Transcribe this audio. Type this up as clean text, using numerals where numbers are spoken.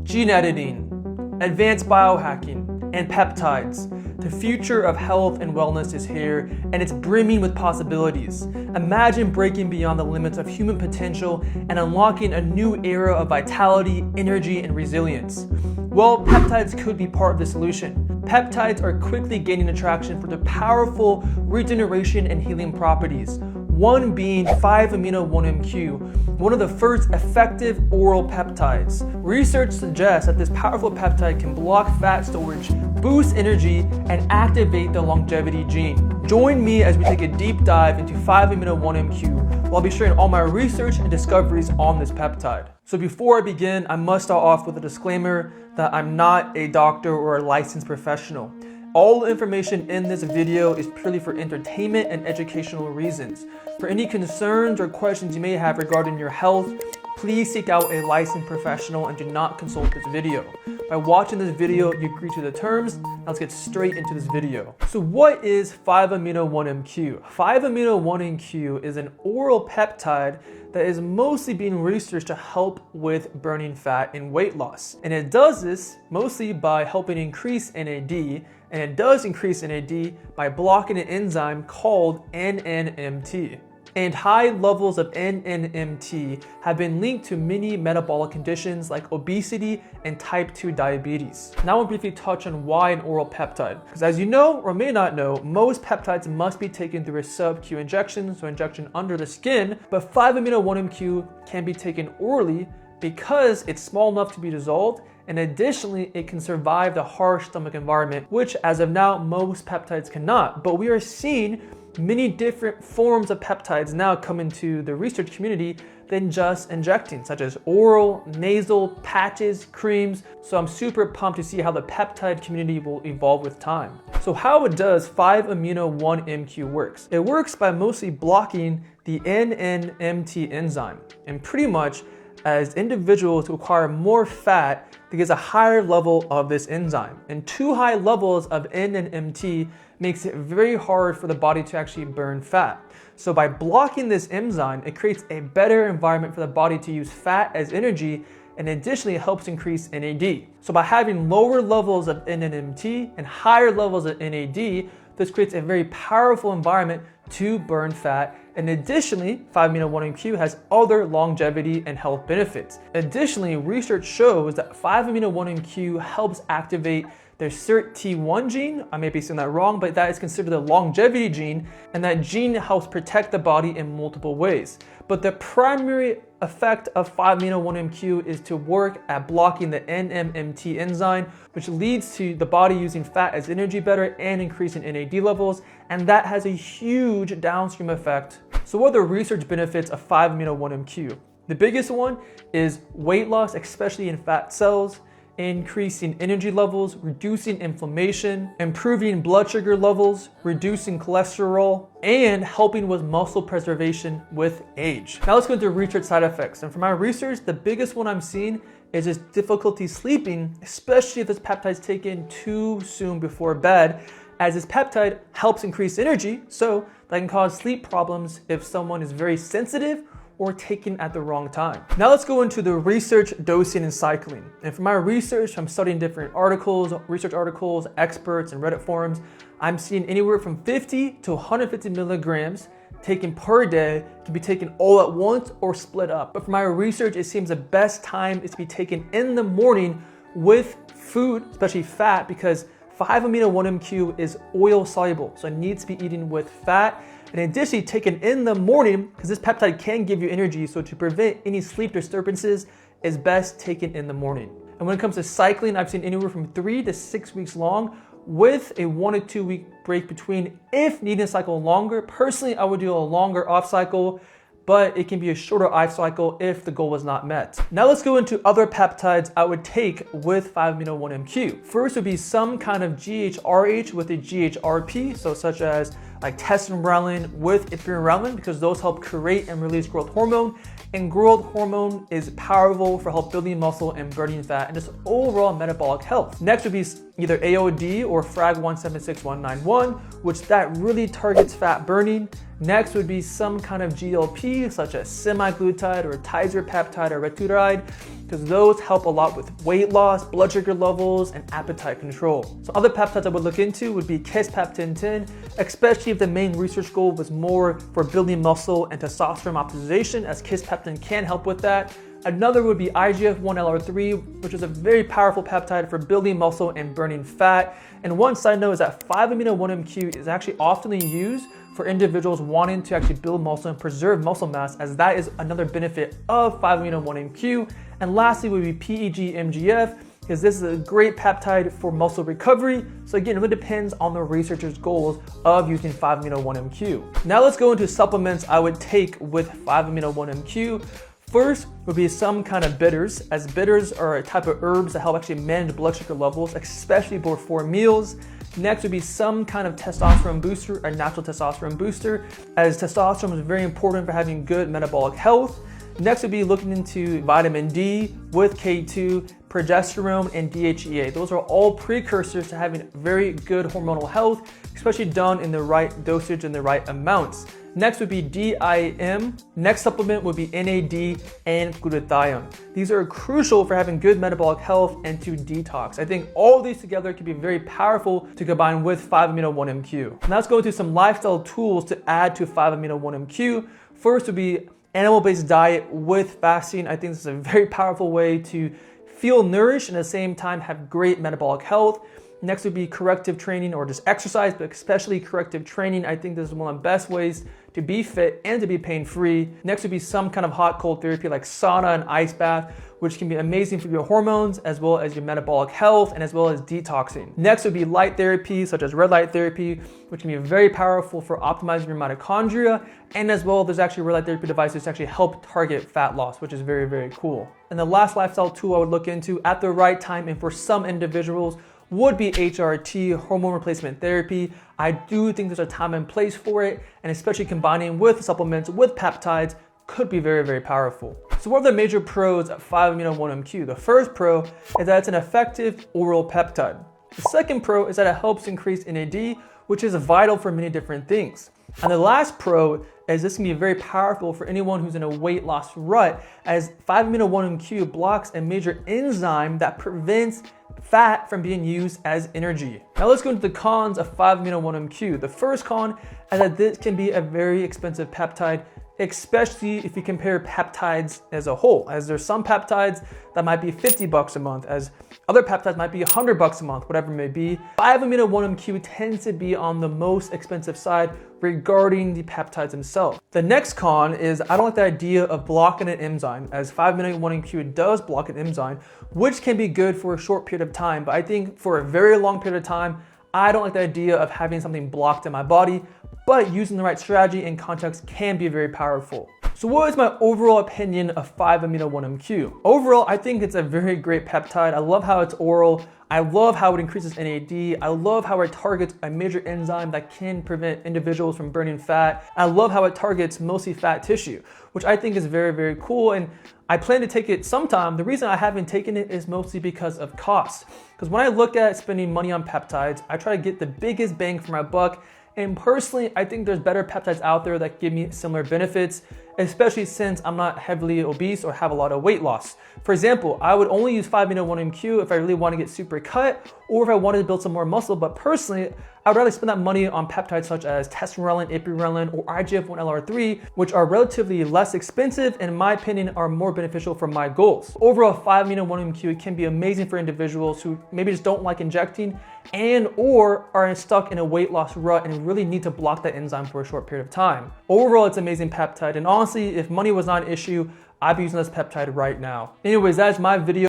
gene editing, advanced biohacking, and peptides. The future of health and wellness is here, and it's brimming with possibilities. Imagine breaking beyond the limits of human potential and unlocking a new era of vitality, energy, and resilience. Well, peptides could be part of the solution. Peptides are quickly gaining attraction for their powerful regeneration and healing properties. One being 5-amino-1-MQ, one of the first effective oral peptides. Research suggests that this powerful peptide can block fat storage, boost energy, and activate the longevity gene. Join me as we take a deep dive into 5-amino-1-MQ, while I'll be sharing all my research and discoveries on this peptide. So before I begin, I must start off with a disclaimer that I'm not a doctor or a licensed professional. All the information in this video is purely for entertainment and educational reasons. For any concerns or questions you may have regarding your health, please seek out a licensed professional and do not consult this video. By watching this video, you agree to the terms. Now let's get straight into this video. So what is 5-amino-1-MQ? 5-amino-1-MQ is an oral peptide that is mostly being researched to help with burning fat and weight loss. And it does this mostly by helping increase NAD, and it does increase NAD by blocking an enzyme called NNMT. And high levels of NNMT have been linked to many metabolic conditions like obesity and type 2 diabetes. Now I'll briefly touch on why an oral peptide. Because as you know or may not know, most peptides must be taken through a sub-Q injection, so injection under the skin, but 5-amino-1-MQ can be taken orally because it's small enough to be dissolved, and additionally, it can survive the harsh stomach environment, which as of now, most peptides cannot. But we are seeing many different forms of peptides now come into the research community than just injecting, such as oral, nasal, patches, creams. So I'm super pumped to see how the peptide community will evolve with time. So how does 5-amino-1-MQ works? It works by mostly blocking the NNMT enzyme, and pretty much as individuals who acquire more fat, they get a higher level of this enzyme. And too high levels of NNMT makes it very hard for the body to actually burn fat. So by blocking this enzyme, it creates a better environment for the body to use fat as energy, and additionally it helps increase NAD. So by having lower levels of NNMT and higher levels of NAD, this creates a very powerful environment to burn fat. And additionally, 5-amino-1-MQ has other longevity and health benefits. Additionally, research shows that 5-amino-1-MQ helps activate the SIRT-T1 gene. I may be saying that wrong, but that is considered the longevity gene, and that gene helps protect the body in multiple ways. But the primary effect of 5-amino-1-MQ is to work at blocking the NNMT enzyme, which leads to the body using fat as energy better and increasing NAD levels, and that has a huge downstream effect. So what are the research benefits of 5-amino-1-MQ? The biggest one is weight loss, especially in fat cells, increasing energy levels, reducing inflammation, improving blood sugar levels, reducing cholesterol, and helping with muscle preservation with age. Now let's go into research side effects. And for my research, the biggest one I'm seeing is just difficulty sleeping, especially if this peptide is taken too soon before bed, as this peptide helps increase energy, so that can cause sleep problems if someone is very sensitive or taken at the wrong time. Now let's go into the research, dosing, and cycling. And for my research, I'm studying different articles, research articles, experts, and Reddit forums. I'm seeing anywhere from 50 to 150 milligrams taken per day, can be taken all at once or split up. But for my research, it seems the best time is to be taken in the morning with food, especially fat, because 5-amino-1-MQ is oil soluble, so it needs to be eaten with fat. And additionally, taken in the morning, because this peptide can give you energy, so to prevent any sleep disturbances, is best taken in the morning. And when it comes to cycling, I've seen anywhere from 3 to 6 weeks long, with a 1 to 2 week break between if needing to cycle longer. Personally, I would do a longer off cycle, but it can be a shorter off cycle if the goal was not met. Now let's go into other peptides I would take with 5-amino-1-MQ. First would be some kind of GHRH with a GHRP, so such as like testosterone with ipamorelin, because those help create and release growth hormone. And growth hormone is powerful for help building muscle and burning fat and just overall metabolic health. Next would be either AOD or FRAG 176191, which that really targets fat burning. Next would be some kind of GLP, such as semaglutide or tirzepatide or retatrutide, because those help a lot with weight loss, blood sugar levels, and appetite control. So other peptides I would look into would be kisspeptin 10, especially if the main research goal was more for building muscle and testosterone optimization, as kisspeptin can help with that. Another would be IGF-1LR3, which is a very powerful peptide for building muscle and burning fat. And one side note is that 5-amino-1-MQ is actually often used for individuals wanting to actually build muscle and preserve muscle mass, as that is another benefit of 5-amino-1-MQ. And lastly would be PEG-MGF, because this is a great peptide for muscle recovery. So again, it really depends on the researcher's goals of using 5-amino-1-MQ. Now let's go into supplements I would take with 5-amino-1-MQ. First would be some kind of bitters, as bitters are a type of herbs that help actually manage blood sugar levels, especially before meals. Next would be some kind of testosterone booster, a natural testosterone booster, as testosterone is very important for having good metabolic health. Next would be looking into vitamin D with K2, progesterone, and DHEA. Those are all precursors to having very good hormonal health, especially done in the right dosage and the right amounts. Next would be DIM. Next supplement would be NAD and glutathione. These are crucial for having good metabolic health and to detox. I think all of these together can be very powerful to combine with 5-amino-1-MQ. Now let's go into some lifestyle tools to add to 5-amino-1-MQ. First would be animal-based diet with fasting. I think this is a very powerful way to feel nourished and at the same time have great metabolic health. Next would be corrective training or just exercise, but especially corrective training. I think this is one of the best ways to be fit and to be pain-free. Next would be some kind of hot cold therapy like sauna and ice bath, which can be amazing for your hormones as well as your metabolic health and as well as detoxing. Next would be light therapy such as red light therapy, which can be very powerful for optimizing your mitochondria, and as well there's actually red light therapy devices to actually help target fat loss, which is very, very cool. And the last lifestyle tool I would look into at the right time and for some individuals would be HRT, hormone replacement therapy. I do think there's a time and place for it, and especially combining with supplements with peptides could be very, very powerful. So what are the major pros of 5-amino-1-MQ? The first pro is that it's an effective oral peptide. The second pro is that it helps increase NAD, which is vital for many different things. And the last pro is this can be very powerful for anyone who's in a weight loss rut, as 5-amino-1-MQ blocks a major enzyme that prevents fat from being used as energy. Now let's go into the cons of 5-amino-1-MQ. The first con is that this can be a very expensive peptide, especially if you compare peptides as a whole, as there's some peptides that might be $50 a month, as other peptides might be $100 a month, whatever it may be. 5-amino-1-MQ tends to be on the most expensive side regarding the peptides themselves. The next con is I don't like the idea of blocking an enzyme, as 5-amino-1-MQ does block an enzyme, which can be good for a short period of time, but I think for a very long period of time, I don't like the idea of having something blocked in my body, but using the right strategy and context can be very powerful. So what is my overall opinion of 5-amino-1-MQ? Overall, I think it's a very great peptide. I love how it's oral. I love how it increases NAD. I love how it targets a major enzyme that can prevent individuals from burning fat. I love how it targets mostly fat tissue, which I think is very, very cool. And I plan to take it sometime. The reason I haven't taken it is mostly because of cost. Because when I look at spending money on peptides, I try to get the biggest bang for my buck. And personally, I think there's better peptides out there that give me similar benefits, especially since I'm not heavily obese or have a lot of weight loss. For example, I would only use 5-amino-1-MQ if I really want to get super cut or if I wanted to build some more muscle, but personally, I would rather spend that money on peptides such as testosterone, ipirelin, or IGF-1LR3, which are relatively less expensive and in my opinion are more beneficial for my goals. Overall, 5-amino-1-MQ can be amazing for individuals who maybe just don't like injecting and or are stuck in a weight loss rut and really need to block that enzyme for a short period of time. Overall, it's an amazing peptide, and honestly, if money was not an issue, I'd be using this peptide right now. Anyways, that is my video.